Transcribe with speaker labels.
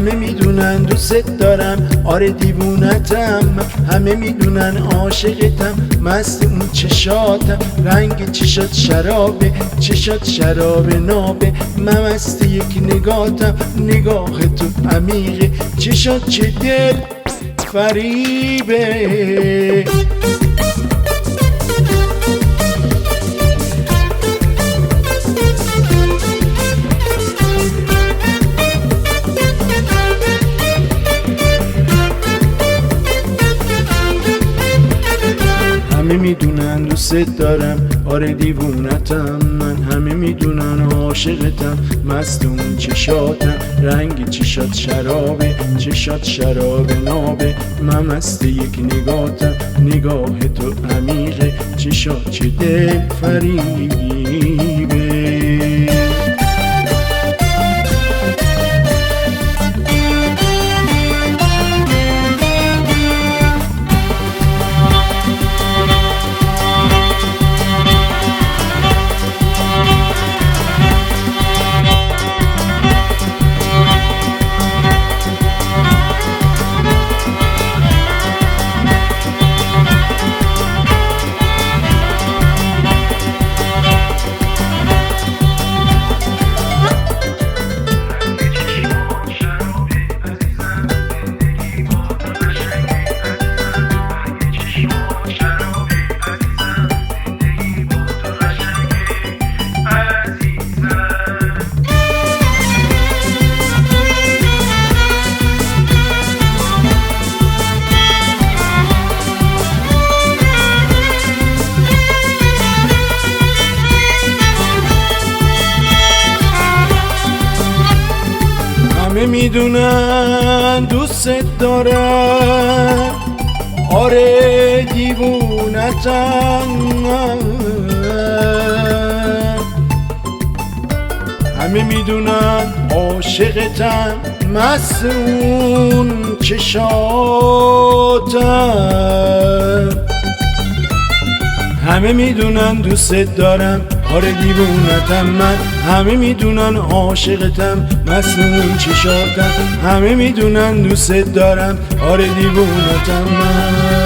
Speaker 1: همه میدونن دوست دارم، آره دیوونتم، همه میدونن عاشقتم، مست اون چشاتم، رنگ چشات شرابه، چشات شراب نابه، من مست یک نگاتم، نگاه تو عمیقه، چشات چه دل فریبه. همه میدونن دوست دارم، آره دیوونتم، من همه میدونن عاشقتم، مست اون چشاتم، رنگ چشات شرابه، چشات شراب نابه، من مست یک نگاتم، نگاه تو عمیقه، چشات چه دل فریبه. همه میدونن دوست دارم، آره دیوونتم، همه میدونن عاشقتم، مست اون چشاتم، همه میدونن دوست دارم، آره دیوونتم، من همه میدونن عاشقتم، مست اون چشاتم، همه میدونن دوست دارم، آره دیوونتم من.